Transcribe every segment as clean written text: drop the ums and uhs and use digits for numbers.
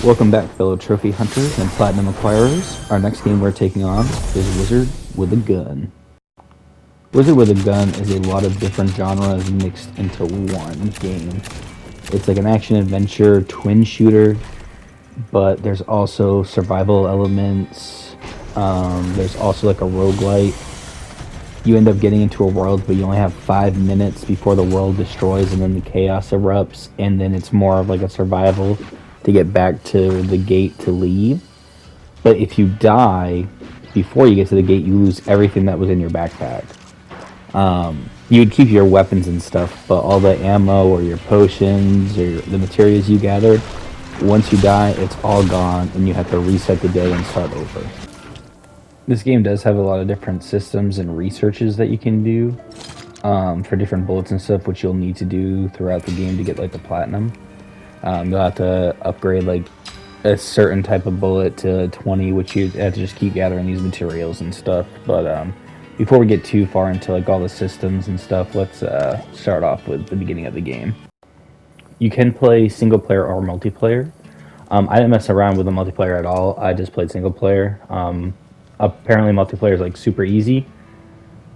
Welcome back, fellow trophy hunters and platinum acquirers. Our next game we're taking on is Wizard with a Gun. Wizard with a Gun is a lot of different genres mixed into one game. It's like an action-adventure twin shooter, but there's also survival elements. There's also like a roguelite. You end up getting into a world, but you only have 5 minutes before the world destroys and then the chaos erupts, and then it's more of like a survival to get back to the gate to leave. But if you die before you get to the gate, you lose everything that was in your backpack. You would keep your weapons and stuff, but all the ammo or your potions or the materials you gathered, once you die, it's all gone, and you have to reset the day and start over. This game does have a lot of different systems and researches that you can do for different bullets and stuff, which you'll need to do throughout the game to get like the platinum. You'll have to upgrade like a certain type of bullet to 20, which you have to just keep gathering these materials and stuff. But before we get too far into like all the systems and stuff, let's start off with the beginning of the game. You can play single player or multiplayer. I didn't mess around with the multiplayer at all. I just played single player. Apparently multiplayer is like super easy,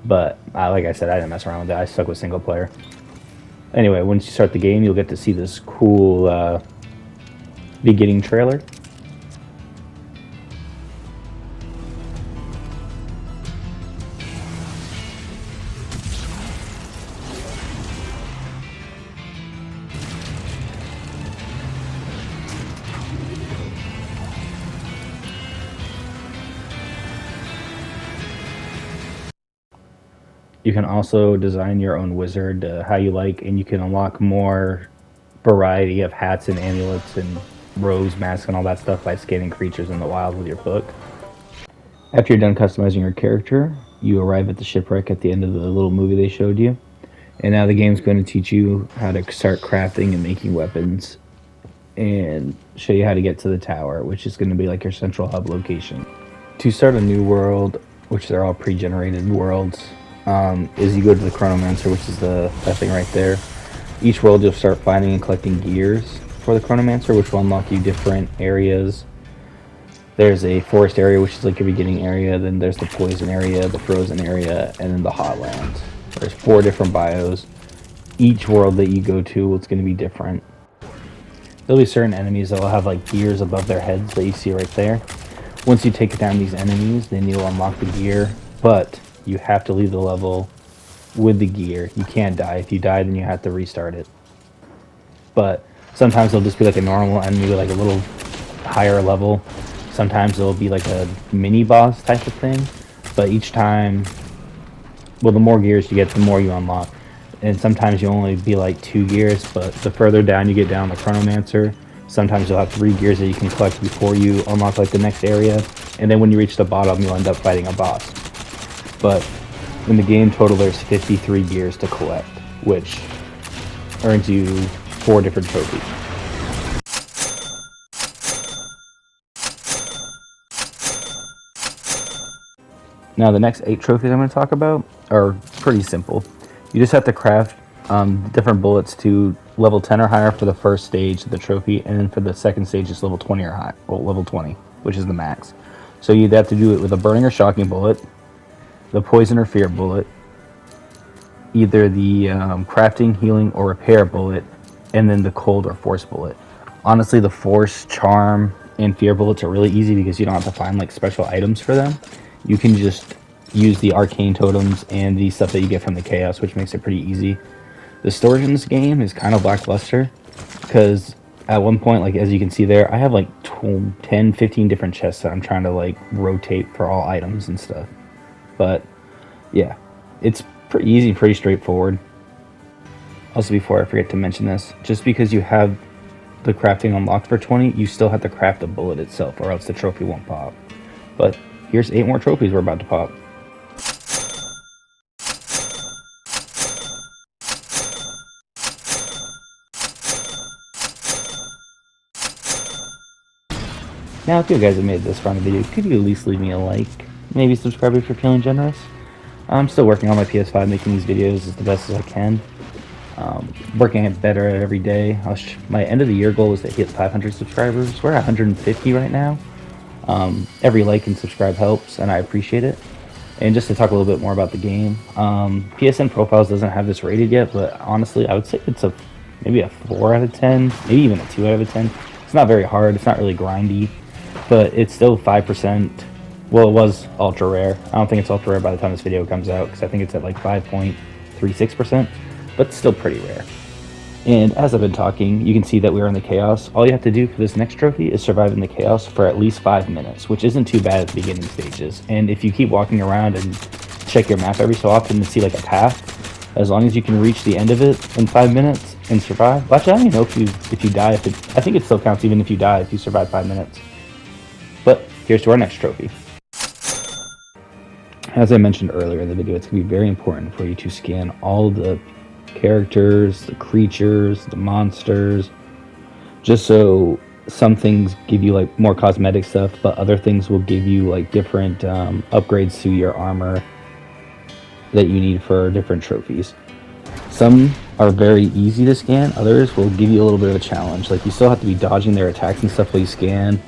but like I said, I didn't mess around with it. I stuck with single player. Anyway, once you start the game, you'll get to see this cool beginning trailer. You can also design your own wizard how you like, and you can unlock more variety of hats and amulets and robes, masks, and all that stuff by scanning creatures in the wild with your book. After you're done customizing your character, you arrive at the shipwreck at the end of the little movie they showed you. And now the game's going to teach you how to start crafting and making weapons and show you how to get to the tower, which is going to be like your central hub location. To start a new world, which they're all pre-generated worlds, is you go to the Chronomancer, which is that thing right there. Each world you'll start finding and collecting gears for the Chronomancer, which will unlock you different areas. There's a forest area, which is like your beginning area, then there's the poison area, the frozen area, and then the hotlands. There's 4 different bios. Each world that you go to, it's going to be different. There'll be certain enemies that will have like gears above their heads that you see right there. Once you take down these enemies, then you'll unlock the gear, but you have to leave the level with the gear. You can't die. If you die, then you have to restart it. But sometimes it'll just be like a normal enemy with like a little higher level. Sometimes it'll be like a mini boss type of thing. But each time, well, the more gears you get, the more you unlock. And sometimes you only be like 2 gears, but the further down you get down the Chronomancer, sometimes you'll have 3 gears that you can collect before you unlock like the next area. And then when you reach the bottom, you'll end up fighting a boss. But in the game total, there's 53 gears to collect, which earns you 4 different trophies. Now the next 8 trophies I'm going to talk about are pretty simple. You just have to craft different bullets to level 10 or higher for the first stage of the trophy, and then for the second stage it's level 20 or higher, or level 20, which is the max. So you'd have to do it with a burning or shocking bullet, the poison or fear bullet, either the crafting, healing, or repair bullet, and then the cold or force bullet. Honestly, the force, charm, and fear bullets are really easy because you don't have to find like special items for them. You can just use the arcane totems and the stuff that you get from the chaos, which makes it pretty easy. The storage in this game is kind of lackluster because at one point, like as you can see there, I have like 10, 15 different chests that I'm trying to like rotate for all items and stuff. But yeah, it's pretty easy, pretty straightforward. Also, before I forget to mention this, just because you have the crafting unlocked for 20, you still have to craft the bullet itself, or else the trophy won't pop. But here's 8 more trophies we're about to pop. Now, if you guys have made this far in the video, could you at least leave me a like? Maybe subscribe if you're feeling generous. I'm still working on my PS5, making these videos as the best as I can. Working it better at every day. My end of the year goal was to hit 500 subscribers. We're at 150 right now. Every like and subscribe helps, and I appreciate it. And just to talk a little bit more about the game, PSN Profiles doesn't have this rated yet, but honestly, I would say it's maybe a 4 out of 10, maybe even a 2 out of 10. It's not very hard. It's not really grindy, but it's still 5%. Well, it was ultra rare. I don't think it's ultra rare by the time this video comes out, because I think it's at like 5.36%, but still pretty rare. And as I've been talking, you can see that we are in the chaos. All you have to do for this next trophy is survive in the chaos for at least 5 minutes, which isn't too bad at the beginning stages. And if you keep walking around and check your map every so often to see like a path, as long as you can reach the end of it in 5 minutes and survive. Well, actually, I don't even know if you die. I think it still counts even if you die if you survive 5 minutes. But here's to our next trophy. As I mentioned earlier in the video, it's going to be very important for you to scan all the characters, the creatures, the monsters, just so some things give you like more cosmetic stuff, but other things will give you like different upgrades to your armor that you need for different trophies. Some are very easy to scan, others will give you a little bit of a challenge. Like you still have to be dodging their attacks and stuff while you scan.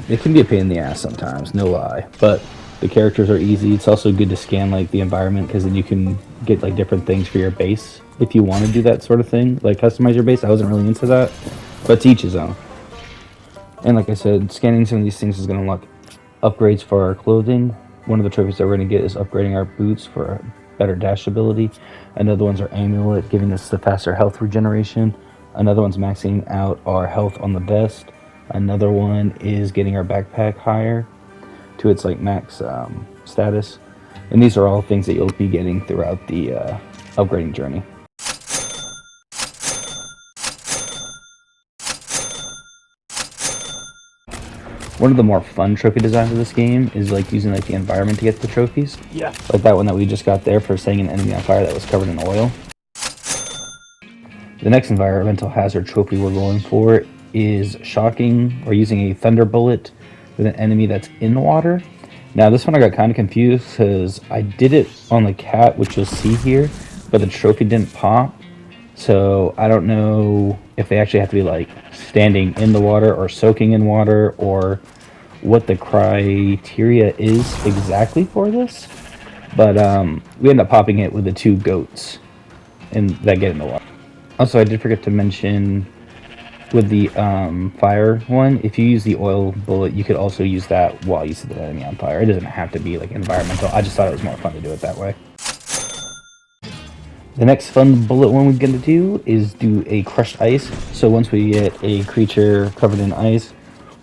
It can be a pain in the ass sometimes, no lie, but the characters are easy. It's also good to scan like the environment, because then you can get like different things for your base if you want to do that sort of thing, like customize your base. I wasn't really into that, but to each his own. And like I said, scanning some of these things is going to unlock upgrades for our clothing. One of the trophies that we're going to get is upgrading our boots for better dash ability. Another one's our amulet, giving us the faster health regeneration. Another one's maxing out our health on the vest. Another one is getting our backpack higher to its like max status. And these are all things that you'll be getting throughout the upgrading journey. One of the more fun trophy designs of this game is like using like the environment to get the trophies. Yeah. Like that one that we just got there for setting an enemy on fire that was covered in oil. The next environmental hazard trophy we're going for is shocking or using a thunder bullet with an enemy that's in the water. Now this one I got kind of confused because I did it on the cat, which you'll see here, but the trophy didn't pop. So I don't know if they actually have to be like standing in the water or soaking in water, or what the criteria is exactly for this. But we end up popping it with the 2 goats and that get in the water. Also, I did forget to mention with the fire one, if you use the oil bullet, you could also use that while you set the enemy on fire. It doesn't have to be like environmental. I just thought it was more fun to do it that way. The next fun bullet one we're going to do is do a crushed ice. So once we get a creature covered in ice,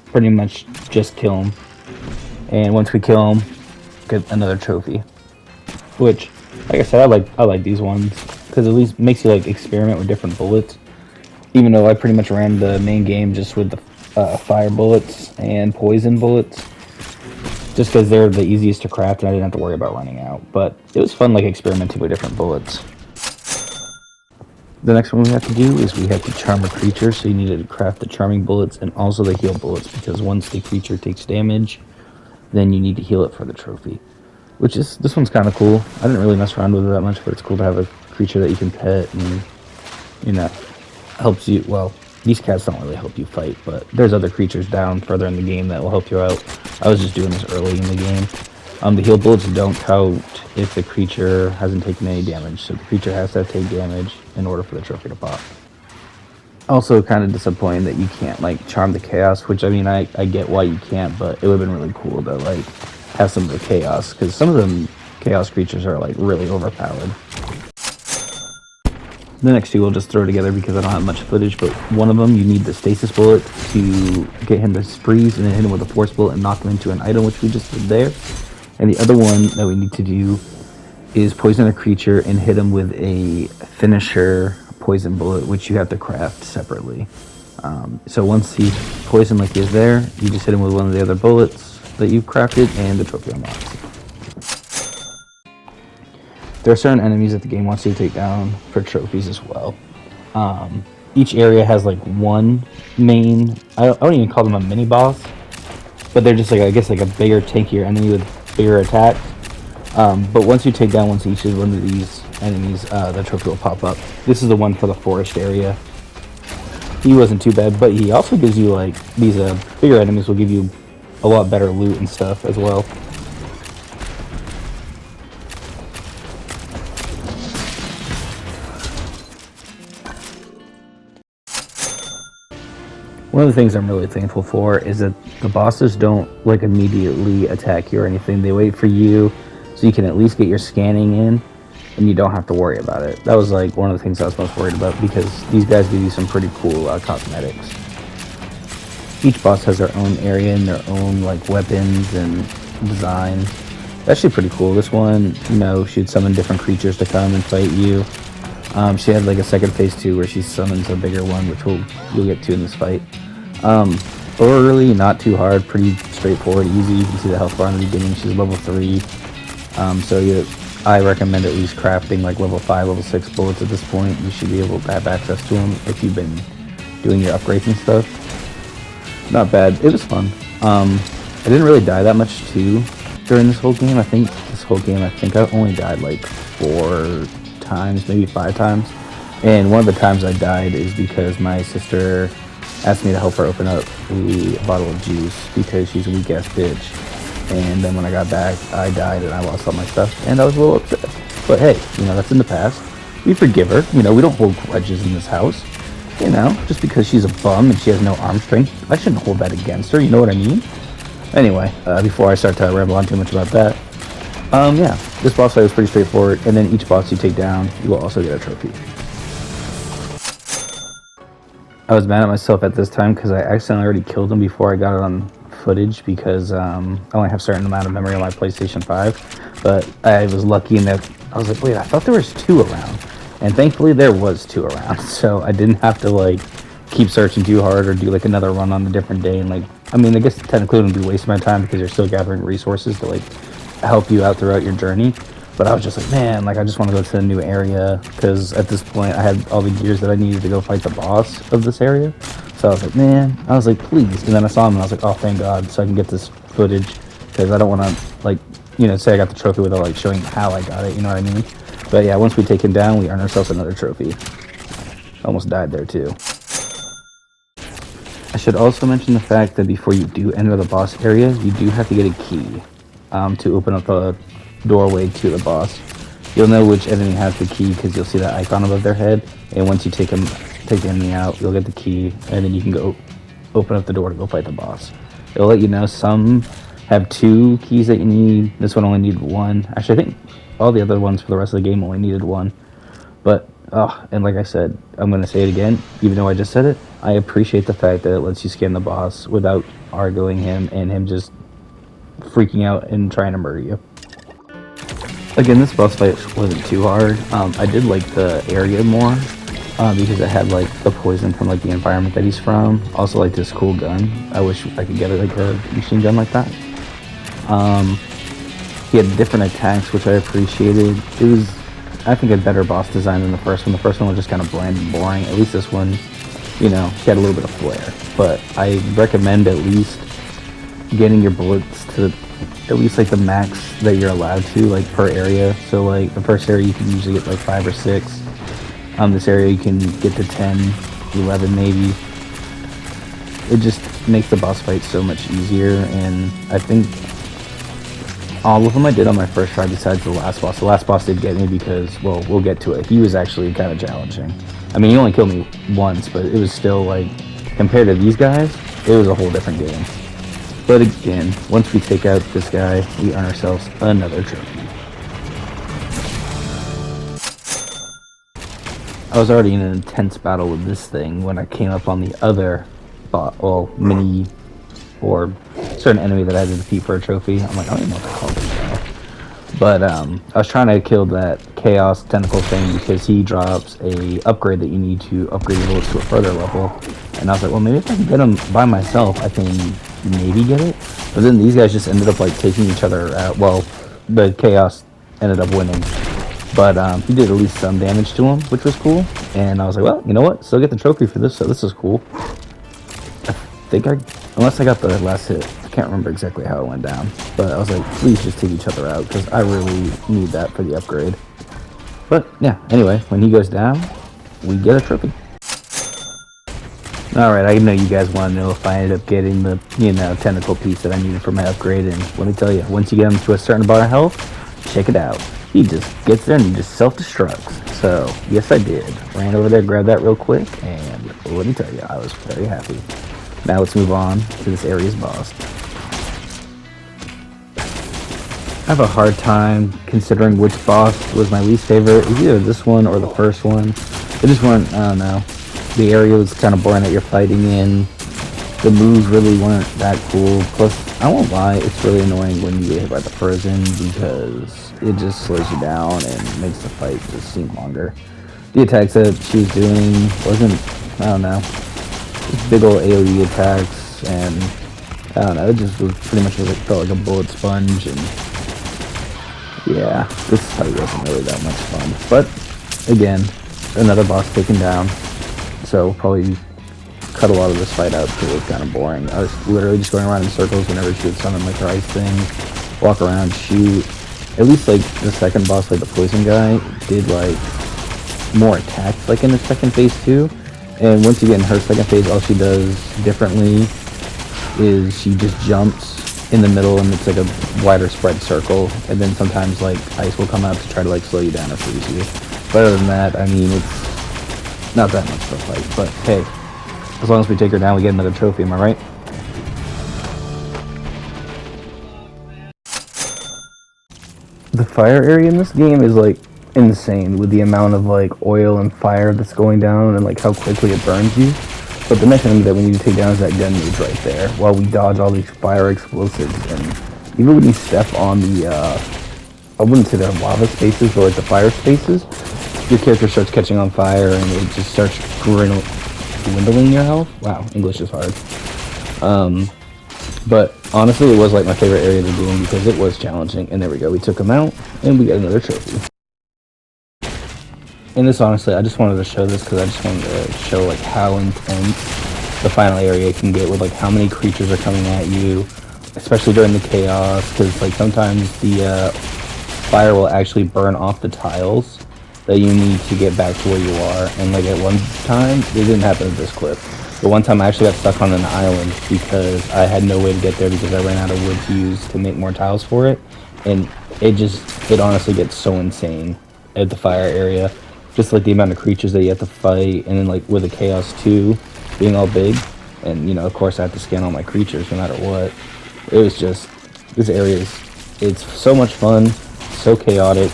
pretty much just kill him. And once we kill him, get another trophy. Which, like I said, I like these ones because at least makes you like experiment with different bullets. Even though I pretty much ran the main game just with the fire bullets and poison bullets, just because they're the easiest to craft and I didn't have to worry about running out. But it was fun like experimenting with different bullets. The next one we have to do is we have to charm a creature, so you need to craft the charming bullets and also the heal bullets, because once the creature takes damage, then you need to heal it for the trophy. Which is, this one's kind of cool. I didn't really mess around with it that much, but it's cool to have a creature that you can pet and, you know, helps you. Well, these cats don't really help you fight, but there's other creatures down further in the game that will help you out. I was just doing this early in the game. The heal bullets don't count if the creature hasn't taken any damage, so the creature has to take damage in order for the trophy to pop. Also kind of disappointing that you can't like charm the chaos, which I mean I get why you can't, but it would have been really cool to like have some of the chaos, because some of them chaos creatures are like really overpowered. The next 2 we'll just throw together because I don't have much footage, but one of them you need the stasis bullet to get him to freeze, and then hit him with a force bullet and knock him into an item, which we just did there. And the other one that we need to do is poison a creature and hit him with a finisher poison bullet, which you have to craft separately. So once he's poisoned like he is there, you just hit him with one of the other bullets that you've crafted and the trophy unlocks. There are certain enemies that the game wants you to take down for trophies as well. Each area has like one main, I don't even call them a mini boss, but they're just like, I guess like a bigger, tankier enemy with bigger attacks. But once you take down each one of these enemies, the trophy will pop up. This is the one for the forest area. He wasn't too bad, but he also gives you like these bigger enemies will give you a lot better loot and stuff as well. One of the things I'm really thankful for is that the bosses don't like immediately attack you or anything. They wait for you so you can at least get your scanning in and you don't have to worry about it. That was like one of the things I was most worried about because these guys give you some pretty cool cosmetics. Each boss has their own area and their own like weapons and design. It's actually pretty cool. This one, you know, she'd summon different creatures to come and fight you. She had like a second phase too where she summons a bigger one, which you'll get to in this fight. Early, not too hard, pretty straightforward, easy. You can see the health bar in the beginning. She's level 3. I recommend at least crafting like level 5, level 6 bullets at this point. You should be able to have access to them if you've been doing your upgrades and stuff. Not bad. It was fun. I didn't really die that much too during this whole game. I think I only died like 4 times, maybe 5 times. And one of the times I died is because my sister asked me to help her open up a bottle of juice because she's a weak ass bitch. And then when I got back, I died and I lost all my stuff, and I was a little upset. But hey, you know, that's in the past. We forgive her. You know, we don't hold grudges in this house. You know, just because she's a bum and she has no arm strength, I shouldn't hold that against her. You know what I mean? Anyway, before I start to ramble on too much about that, yeah, this boss fight was pretty straightforward. And then each boss you take down, you will also get a trophy. I was mad at myself at this time because I accidentally already killed him before I got it on footage because I only have a certain amount of memory on my PlayStation 5. But I was lucky in that I was like, wait, I thought there was 2 around. And thankfully there was 2 around. So I didn't have to like keep searching too hard or do like another run on a different day. And like, I mean, I guess technically it wouldn't be wasting my time because you're still gathering resources to like help you out throughout your journey. But I was just like, man, like I just want to go to a new area because at this point I had all the gears that I needed to go fight the boss of this area. So I was like, man, I was like, please. And then I saw him and I was like, oh, thank God. So I can get this footage because I don't want to like, you know, say I got the trophy without like showing how I got it. You know what I mean? But yeah, once we take him down, we earn ourselves another trophy. Almost died there too. I should also mention the fact that before you do enter the boss area, you do have to get a key to open up the doorway to the boss. You'll know which enemy has the key because you'll see that icon above their head, and once you take the enemy out, you'll get the key, and then you can go open up the door to go fight the boss. It'll let you know some have 2 keys that you need. This one only needed 1. Actually, I think all the other ones for the rest of the game only needed 1. But and like I said, I'm gonna say it again, even though I just said it, I appreciate the fact that it lets you scan the boss without arguing him and him just freaking out and trying to murder you. Again, this boss fight wasn't too hard. I did like the area more because it had like the poison from like the environment that he's from. Also like this cool gun. I wish I could get it like a machine gun like that. He had different attacks, which I appreciated. It was, I think, a better boss design than the first one. The first one was just kind of bland and boring. At least this one, you know, he had a little bit of flair. But I recommend at least getting your bullets to at least like the max that you're allowed to, like per area. So like the first area you can usually get like 5 or 6. This area you can get to 10, 11 maybe. It just makes the boss fight so much easier, and I think all of them I did on my first try besides the last boss. The last boss did get me because, well, we'll get to it. He was actually kind of challenging. I mean, he only killed me once, but it was still like, compared to these guys, it was a whole different game. But again, once we take out this guy, we earn ourselves another trophy. I was already in an intense battle with this thing when I came up on the other mini or certain enemy that I had to defeat for a trophy. I'm like, I don't even know what they're called now. But I was trying to kill that chaos tentacle thing because he drops a upgrade that you need to upgrade your bullets to a further level. And I was like, well, maybe if I can get him by myself, I can maybe get it. But then these guys just ended up like taking each other out. Well, the chaos ended up winning. But he did at least some damage to him, which was cool. And I was like, well, you know what? Still get the trophy for this, so this is cool. I think unless I got the last hit, I can't remember exactly how it went down. But I was like, please just take each other out, because I really need that for the upgrade. But yeah, anyway, when he goes down, we get a trophy. Alright, I know you guys want to know if I ended up getting the, tentacle piece that I needed for my upgrade, and let me tell you, once you get him to a certain bar of health, check it out. He just gets there and he just self-destructs. So, yes I did. Ran over there, grabbed that real quick, and let me tell you, I was very happy. Now let's move on to this area's boss. I have a hard time considering which boss was my least favorite. It was either this one or the first one. They just weren't, I don't know. The area was kind of boring that you're fighting in. The moves really weren't that cool. Plus, I won't lie, it's really annoying when you get hit by the frozen because it just slows you down and makes the fight just seem longer. The attacks that she was doing wasn't, I don't know, just big old AoE attacks, and I don't know, it just was pretty much like, felt like a bullet sponge, and yeah, this fight wasn't really that much fun. But again, another boss taken down, so probably cut a lot of this fight out because it was kind of boring. I was literally just going around in circles whenever she would summon like her ice thing, walk around, shoot. At least like the second boss, like the poison guy, did like more attacks like in the second phase too. And once again, her second phase, all she does differently is she just jumps in the middle and it's like a wider spread circle, and then sometimes like ice will come out to try to like slow you down or freeze you. But other than that, I mean, it's not that much of a fight. But hey, as long as we take her down, we get another trophy, am I right? The fire area in this game is like insane with the amount of like oil and fire that's going down and like how quickly it burns you. But the next enemy that we need to take down is that gun mage right there, while we dodge all these fire explosives. And even when you step on the, I wouldn't say they're lava spaces, but like the fire spaces, your character starts catching on fire and it just starts dwindling your health. Wow, English is hard. But honestly, it was like my favorite area of the game because it was challenging. And there we go, we took him out and we got another trophy. And this, honestly, I just wanted to show this because I just wanted to show like how intense the final area can get with like how many creatures are coming at you, especially during the chaos, because like sometimes the fire will actually burn off the tiles that you need to get back to where you are. And like at one time, it didn't happen at this clip, but one time I actually got stuck on an island because I had no way to get there because I ran out of wood to use to make more tiles for it. And it honestly gets so insane at the fire area. Just like the amount of creatures that you have to fight, and then like with the chaos too, being all big, and of course I have to scan all my creatures no matter what. It was just, this area it's so much fun, so chaotic,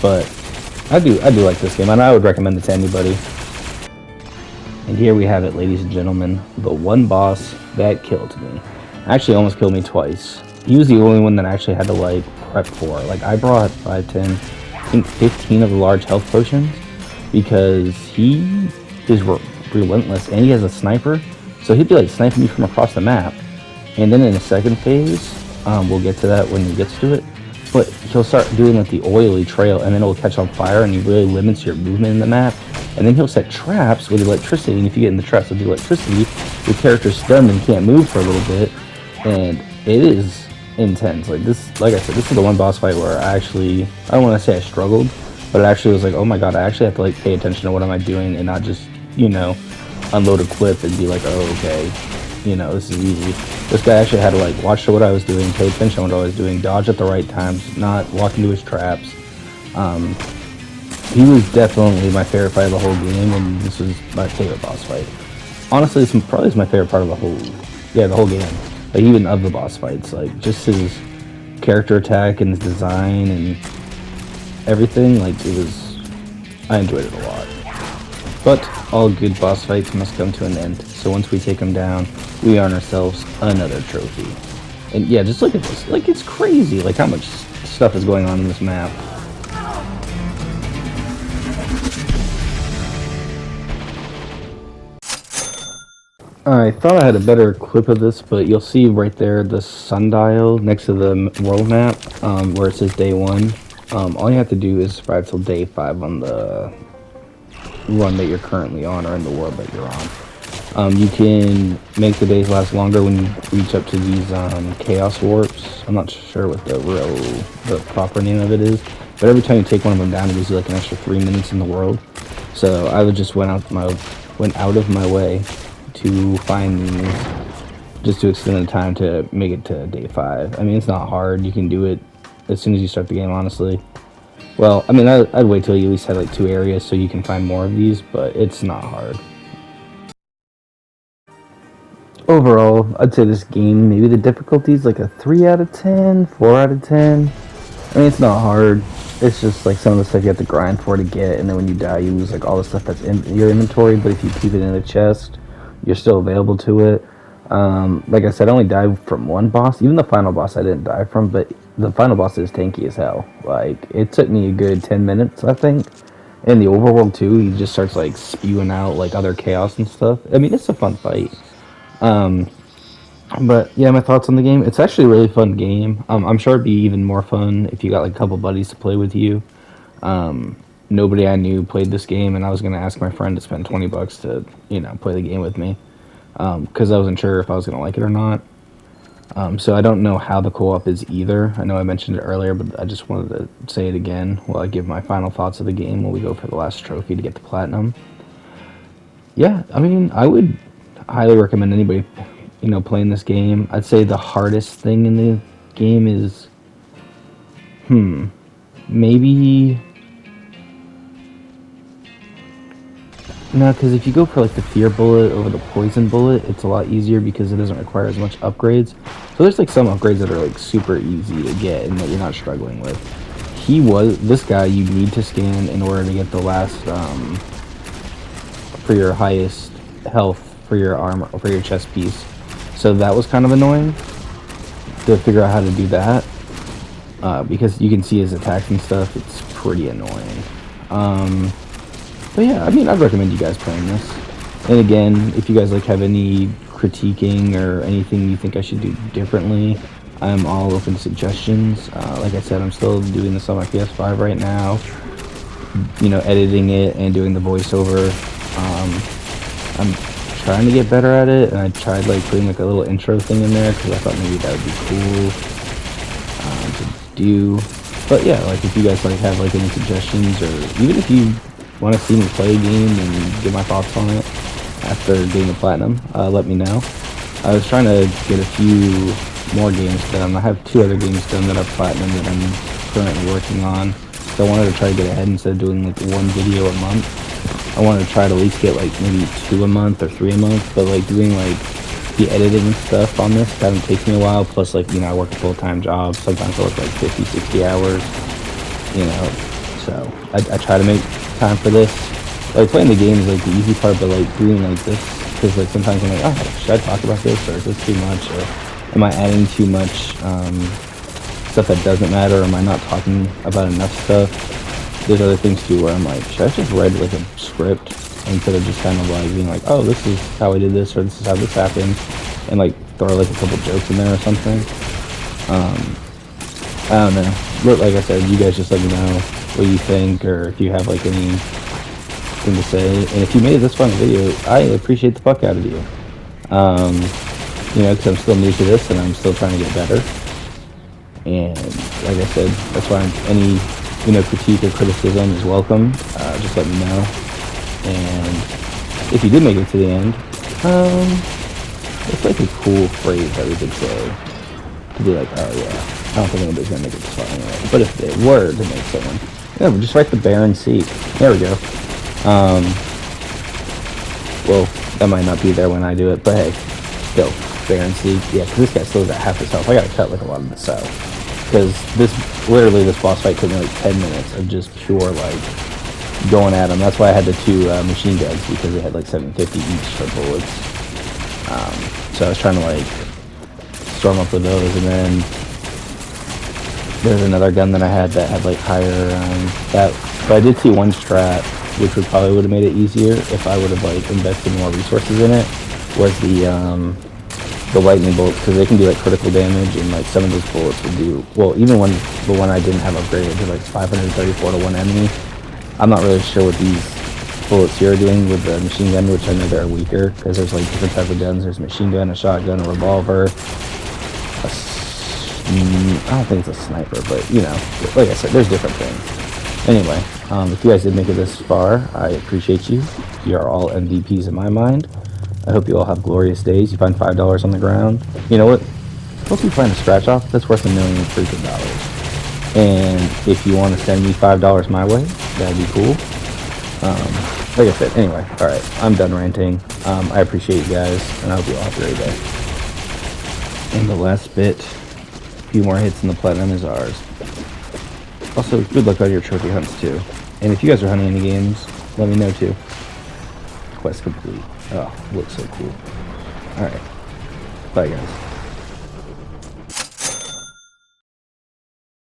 but I do like this game, and I would recommend it to anybody. And here we have it, ladies and gentlemen, the one boss that killed me. Actually almost killed me twice. He was the only one that I actually had to like prep for. Like I brought 5, 10, I think 15 of the large health potions, because he is relentless and he has a sniper, so he'd be like sniping you from across the map. And then in the second phase, we'll get to that when he gets to it, but he'll start doing like the oily trail, and then it'll catch on fire and he really limits your movement in the map. And then he'll set traps with electricity, and if you get in the traps with the electricity, your character's stunned and can't move for a little bit, and it is intense. Like I said, this is the one boss fight where I don't want to say I struggled, but it actually was like, oh my god, I actually have to like pay attention to what am I doing and not just, unload a clip and be like, oh, okay, this is easy. This guy actually had to like watch what I was doing, pay attention to what I was doing, dodge at the right times, not walk into his traps. He was definitely my favorite fight of the whole game, and this was my favorite boss fight. Honestly, it's probably my favorite part of the whole game. Like even of the boss fights, like just his character attack and his design and everything, like I enjoyed it a lot. But all good boss fights must come to an end, so once we take him down, we earn ourselves another trophy. And yeah, just look at this, like it's crazy, like how much stuff is going on in this map. I thought I had a better clip of this, but you'll see right there the sundial next to the world map, where it says day 1. All you have to do is survive till day 5 on the run that you're currently on, or in the world that you're on. You can make the days last longer when you reach up to these chaos warps. I'm not sure what the proper name of it is, but every time you take one of them down, it gives you like an extra 3 minutes in the world. So I would just went out of my way to find these, just to extend the time to make it to day 5. I mean, it's not hard. You can do it as soon as you start the game, honestly. Well, I mean, I'd wait till you at least have like 2 areas so you can find more of these, but it's not hard. Overall, I'd say this game, maybe the difficulty is like a 3 out of 10, 4 out of 10. I mean, it's not hard. It's just like some of the stuff you have to grind for to get, and then when you die, you lose like all the stuff that's in your inventory. But if you keep it in a chest, you're still available to it. Like I said, I only died from one boss. Even the final boss, I didn't die from, but the final boss is tanky as hell. Like, it took me a good 10 minutes, I think. In the overworld too, he just starts like spewing out like other chaos and stuff. I mean, it's a fun fight. But yeah, my thoughts on the game. It's actually a really fun game. I'm sure it'd be even more fun if you got like a couple buddies to play with you. Nobody I knew played this game, and I was gonna ask my friend to spend $20 to play the game with me, because I wasn't sure if I was gonna like it or not. So I don't know how the co-op is either. I know I mentioned it earlier, but I just wanted to say it again while I give my final thoughts of the game when we go for the last trophy to get the platinum. Yeah, I mean, I would highly recommend anybody playing this game. I'd say the hardest thing in the game is maybe no, because if you go for like the fear bullet over the poison bullet, it's a lot easier because it doesn't require as much upgrades. So there's like some upgrades that are like super easy to get and that you're not struggling with. This guy you need to scan in order to get the last for your highest health for your armor or for your chest piece. So that was kind of annoying to figure out how to do that, because you can see his attacks and stuff. It's pretty annoying. But yeah, I mean, I'd recommend you guys playing this. And again, if you guys like have any critiquing or anything you think I should do differently, I'm all open to suggestions. Like I said, I'm still doing this on my PS5 right now. Editing it and doing the voiceover. I'm trying to get better at it, and I tried like putting like a little intro thing in there because I thought maybe that would be cool to do. But yeah, like if you guys like have like any suggestions, or even if you want to see me play a game and get my thoughts on it after getting the platinum, let me know. I was trying to get a few more games done. I have 2 other games done that are platinum that I'm currently working on. So I wanted to try to get ahead instead of doing like 1 video a month. I wanted to try to at least get like maybe 2 a month or 3 a month, but like doing like the editing and stuff on this kind of takes me a while. Plus, like, I work a full-time job. Sometimes I work like 50, 60 hours, so I try to make time for this. Like, playing the game is like the easy part, but like doing like this, because like sometimes I'm like, oh, should I talk about this, or is this too much, or am I adding too much stuff that doesn't matter, or am I not talking about enough stuff? There's other things too where I'm like, should I just write like a script instead of just kind of like being like, oh, this is how I did this, or this is how this happened, and like throw like a couple jokes in there or something. I don't know. But like I said, you guys just let me know what you think, or if you have like anything to say. And if you made it this far in the video, I appreciate the fuck out of you. Because I'm still new to this and I'm still trying to get better. And like I said, that's why any critique or criticism is welcome. Just let me know. And if you did make it to the end, it's like a cool phrase that we could say to be like, oh yeah, I don't think anybody's gonna make it this far anyway. But if they were to make someone, yeah, just write the Baron Seek. There we go. Well, that might not be there when I do it, but hey, still, Baron Seek. Yeah, because this guy still has at half his health. I gotta cut like a lot of this out. Because this boss fight took me like 10 minutes of just pure like going at him. That's why I had the 2 machine guns, because they had like 750 each for bullets. So I was trying to like storm up with those, and then there's another gun that I had that had like higher that. But I did see one strat which would have made it easier if I would have like invested more resources in it. Was the lightning bolts, because they can do like critical damage, and like some of those bullets would do well. Even when the one I didn't have upgraded to like 534 to 1 enemy. I'm not really sure what these bullets here are doing with the machine gun, which I know they're weaker, because there's like different types of guns. There's a machine gun, a shotgun, a revolver, I don't think it's a sniper, but you know, like I said, there's different things. Anyway, if you guys did make it this far, I appreciate you. You are all MVPs in my mind. I hope you all have glorious days. You find $5 on the ground. You know what? Once you find a scratch off, that's worth $1 million freaking dollars. And if you want to send me $5 my way, that'd be cool. Like I said, anyway, all right, I'm done ranting. I appreciate you guys, and I hope you all have a great day. And the last bit, a few more hits and the platinum is ours. Also, good luck on your trophy hunts too. And if you guys are hunting any games, let me know too. Quest complete. Oh, looks so cool. Alright. Bye guys.